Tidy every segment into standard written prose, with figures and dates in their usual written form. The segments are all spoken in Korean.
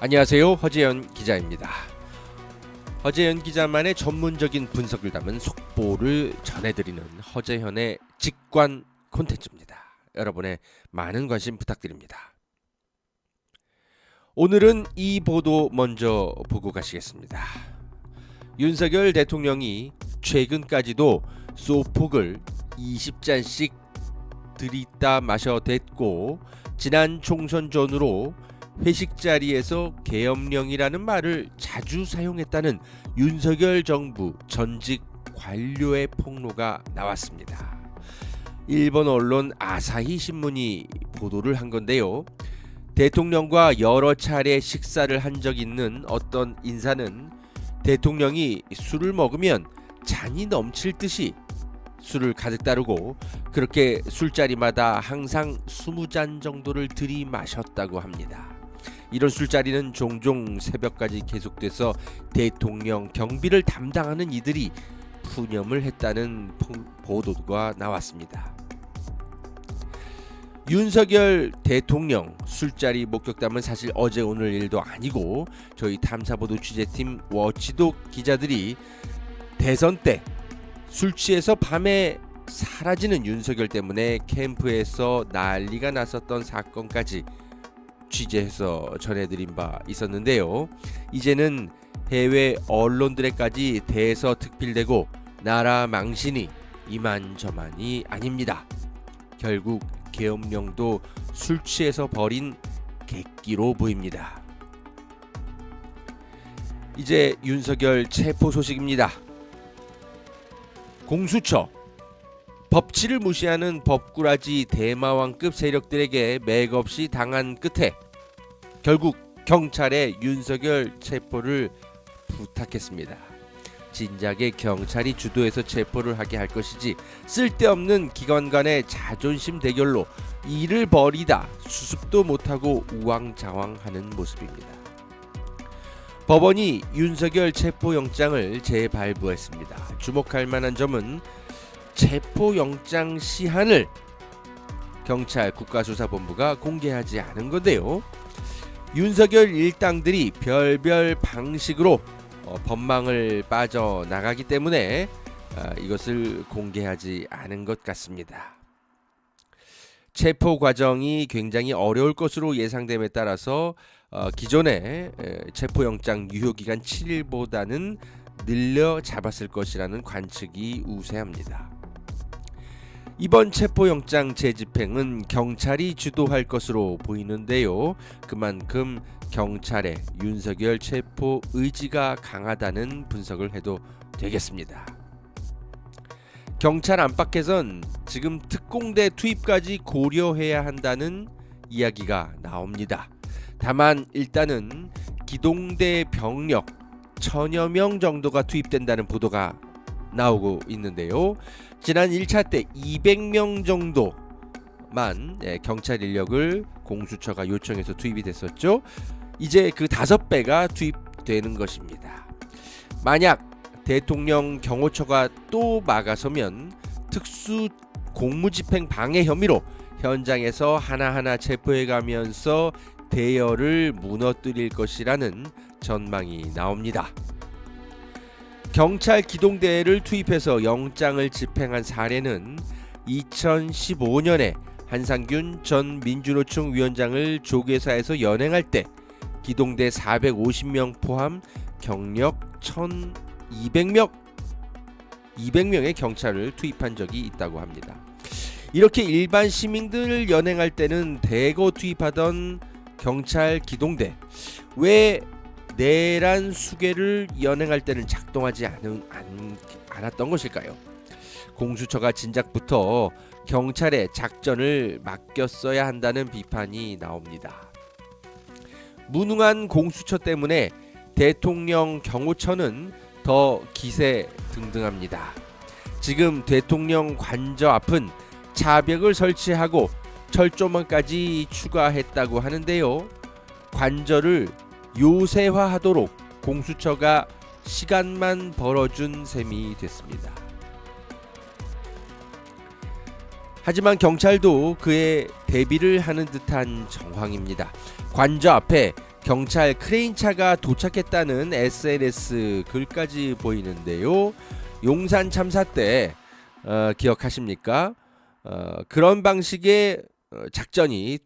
안녕하세요. 허재현 기자입니다. 허재현 기자만의 전문적인 분석을 담은 속보를 전해드리는 허재현의 직관 콘텐츠입니다. 여러분의 많은 관심 부탁드립니다. 오늘은 이 보도 먼저 보고 가시겠습니다. 윤석열 대통령이 최근까지도 소폭을 20잔씩 들이다 마셔 댔고 지난 총선 전후로 회식 자리에서 계엄령이라는 말을 자주 사용했다는 윤석열 정부 전직 관료의 폭로가 나왔습니다. 일본 언론 아사히 신문이 보도를 한 건데요. 대통령과 여러 차례 식사를 한 적 있는 어떤 인사는 대통령이 술을 먹으면 잔이 넘칠 듯이 술을 가득 따르고 그렇게 술자리마다 항상 20잔 정도를 들이마셨다고 합니다. 이런 술자리는 종종 새벽까지 계속돼서 대통령 경비를 담당하는 이들이 푸념을 했다는 보도가 나왔습니다. 윤석열 대통령 술자리 목격담은 사실 어제 오늘 일도 아니고 저희 탐사보도 취재팀 워치독 기자들이 대선 때 술 취해서 밤에 사라지는 윤석열 때문에 캠프에서 난리가 났었던 사건까지 취재해서 전해드린 바 있었는데요. 이제는 해외 언론들에까지 대서특필되고 나라 망신이 이만저만이 아닙니다. 결국 계엄령도 술 취해서 벌인 객기로 보입니다. 이제 윤석열 체포 소식입니다. 공수처 법치를 무시하는 법꾸라지 대마왕급 세력들에게 맥없이 당한 끝에 결국 경찰에 윤석열 체포를 부탁했습니다. 진작에 경찰이 주도해서 체포를 하게 할 것이지 쓸데없는 기관 간의 자존심 대결로 일을 벌이다 수습도 못하고 우왕좌왕하는 모습입니다. 법원이 윤석열 체포영장을 재발부했습니다. 주목할 만한 점은 체포영장 시한을 경찰 국가수사본부가 공개하지 않은 건데요. 윤석열 일당들이 별별 방식으로 법망을 빠져나가기 때문에 이것을 공개하지 않은 것 같습니다. 체포 과정이 굉장히 어려울 것으로 예상됨에 따라서 기존의 체포영장 유효기간 7일보다는 늘려 잡았을 것이라는 관측이 우세합니다. 이번 체포영장 재집행은 경찰이 주도할 것으로 보이는데요. 그만큼 경찰의 윤석열 체포 의지가 강하다는 분석을 해도 되겠습니다. 경찰 안팎에선 지금 특공대 투입까지 고려해야 한다는 이야기가 나옵니다. 다만 일단은 기동대 병력 1000여 명 정도가 투입된다는 보도가 나오고 있는데요. 지난 1차 때 200명 정도만 경찰 인력을 공수처가 요청해서 투입이 됐었죠. 이제 그 5배가 투입되는 것입니다. 만약 대통령 경호처가 또 막아서면 특수 공무집행 방해 혐의로 현장에서 하나하나 체포해가면서 대열을 무너뜨릴 것이라는 전망이 나옵니다. 경찰 기동대를 투입해서 영장을 집행한 사례는 2015년에 한상균 전 민주노총 위원장을 조계사에서 연행할 때 기동대 450명 포함 경력 200명의 경찰을 투입한 적이 있다고 합니다. 이렇게 일반 시민들을 연행할 때는 대거 투입하던 경찰 기동대 왜 내란 수괴를 연행할 때는 작동하지 않았던 것일까요? 공수처가 진작부터 경찰에 작전을 맡겼어야 한다는 비판이 나옵니다. 무능한 공수처 때문에 대통령 경호처는 더 기세등등합니다. 지금 대통령 관저 앞은 차벽을 설치하고 철조망까지 추가했다고 하는데요. 관저를 요새화하도록 공수처가 시간만 벌어준 셈이 됐습니다. 하지만 경찰도 그에 대비를 하는 듯한 정황입니다. 관저 앞에 경찰 크레인차가 도착했다는 SNS 글까지 보이는데요. 용산 참사 때 기억하십니까? 그런 방식의 작전이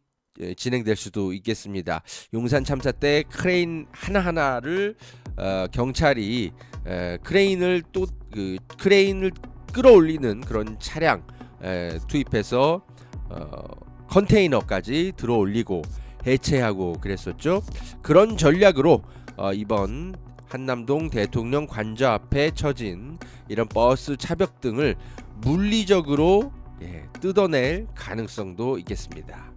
진행될 수도 있겠습니다. 용산 참사 때 크레인 하나하나를 경찰이 크레인을 끌어올리는 그런 차량 투입해서 컨테이너까지 들어올리고 해체하고 그랬었죠. 그런 전략으로 이번 한남동 대통령 관저 앞에 처진 이런 버스 차벽 등을 물리적으로 뜯어낼 가능성도 있겠습니다.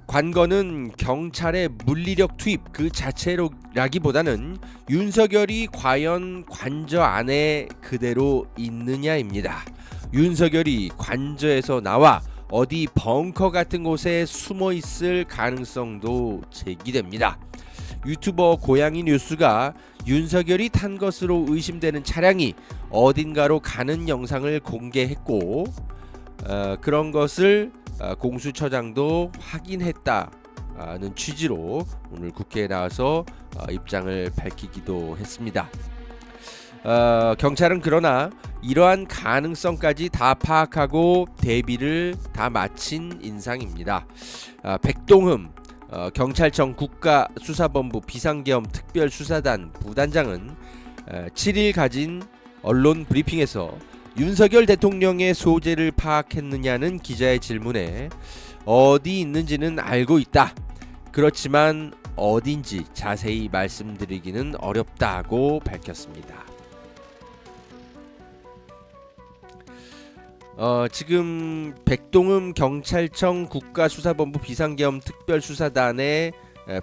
관건은 경찰의 물리력 투입 그 자체라기보다는 윤석열이 과연 관저 안에 그대로 있느냐입니다. 윤석열이 관저에서 나와 어디 벙커 같은 곳에 숨어 있을 가능성도 제기됩니다. 유튜버 고양이 뉴스가 윤석열이 탄 것으로 의심되는 차량이 어딘가로 가는 영상을 공개했고 그런 것을 공수처장도 확인했다는 취지로 오늘 국회에 나와서 입장을 밝히기도 했습니다. 경찰은 그러나 이러한 가능성까지 다 파악하고 대비를 다 마친 인상입니다. 백동흠 경찰청 국가수사본부 비상계엄 특별수사단 부단장은 7일 가진 언론 브리핑에서 윤석열 대통령의 소재를 파악했느냐는 기자의 질문에 어디 있는지는 알고 있다. 그렇지만 어딘지 자세히 말씀드리기는 어렵다고 밝혔습니다. 지금 백동흠 경찰청 국가수사본부 비상계엄 특별수사단의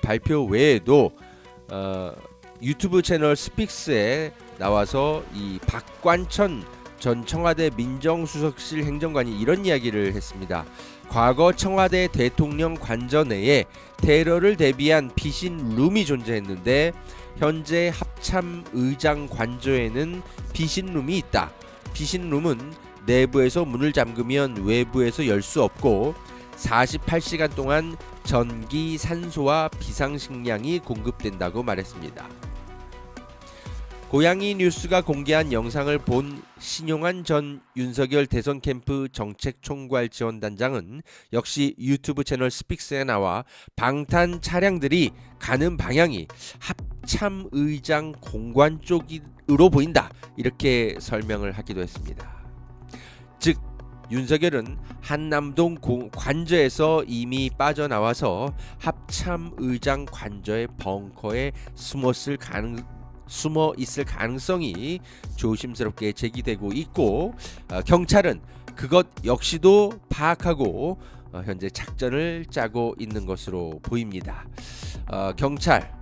발표 외에도 유튜브 채널 스픽스에 나와서 이 박관천 전 청와대 민정수석실 행정관이 이런 이야기를 했습니다. 과거 청와대 대통령 관저 내에 테러를 대비한 피신룸이 존재했는데 현재 합참의장 관저에는 피신룸이 있다. 피신룸은 내부에서 문을 잠그면 외부에서 열 수 없고 48시간 동안 전기, 산소와 비상식량이 공급된다고 말했습니다. 고양이 뉴스가 공개한 영상을 본 신용환 전 윤석열 대선 캠프 정책총괄 지원단장은 역시 유튜브 채널 스픽스에 나와 방탄 차량들이 가는 방향이 합참의장 공관 쪽으로 보인다 이렇게 설명을 하기도 했습니다. 즉 윤석열은 한남동 관저에서 이미 빠져나와서 합참의장 관저의 벙커에 숨어 있을 가능성이 조심스럽게 제기되고 있고 경찰은 그것 역시도 파악하고 현재 작전을 짜고 있는 것으로 보입니다. 경찰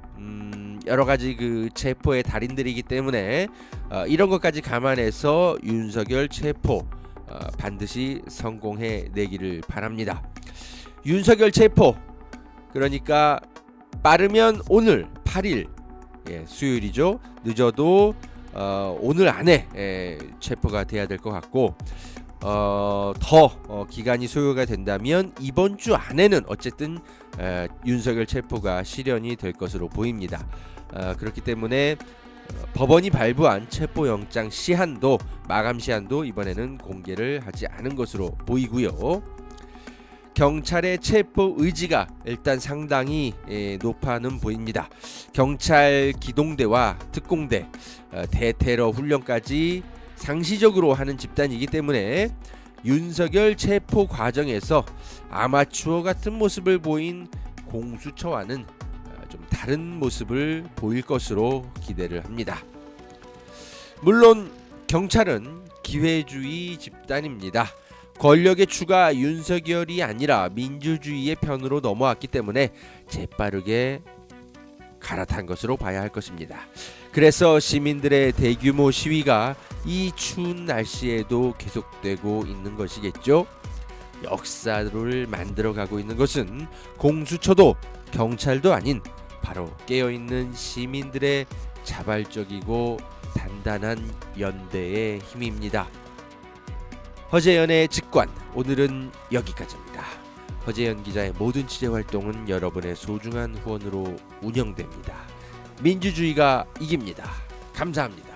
여러 가지 그 체포의 달인들이기 때문에 이런 것까지 감안해서 윤석열 체포 반드시 성공해 내기를 바랍니다. 윤석열 체포 그러니까 빠르면 오늘 8일 수요일이죠. 늦어도 오늘 안에 체포가 돼야 될 것 같고 더 기간이 소요가 된다면 이번 주 안에는 어쨌든 윤석열 체포가 실현이 될 것으로 보입니다. 그렇기 때문에 법원이 발부한 체포영장 시한도 마감 시한도 이번에는 공개를 하지 않은 것으로 보이고요. 경찰의 체포 의지가 일단 상당히 높아는 보입니다. 경찰 기동대와 특공대, 대테러 훈련까지 상시적으로 하는 집단이기 때문에 윤석열 체포 과정에서 아마추어 같은 모습을 보인 공수처와는 좀 다른 모습을 보일 것으로 기대를 합니다. 물론 경찰은 기회주의 집단입니다. 권력의 추가 윤석열이 아니라 민주주의의 편으로 넘어왔기 때문에 재빠르게 갈아탄 것으로 봐야 할 것입니다. 그래서 시민들의 대규모 시위가 이 추운 날씨에도 계속되고 있는 것이겠죠. 역사를 만들어가고 있는 것은 공수처도 경찰도 아닌 바로 깨어있는 시민들의 자발적이고 단단한 연대의 힘입니다. 허재연의 직관 오늘은 여기까지입니다. 허재현 기자의 모든 취재 활동은 여러분의 소중한 후원으로 운영됩니다. 민주주의가 이깁니다. 감사합니다.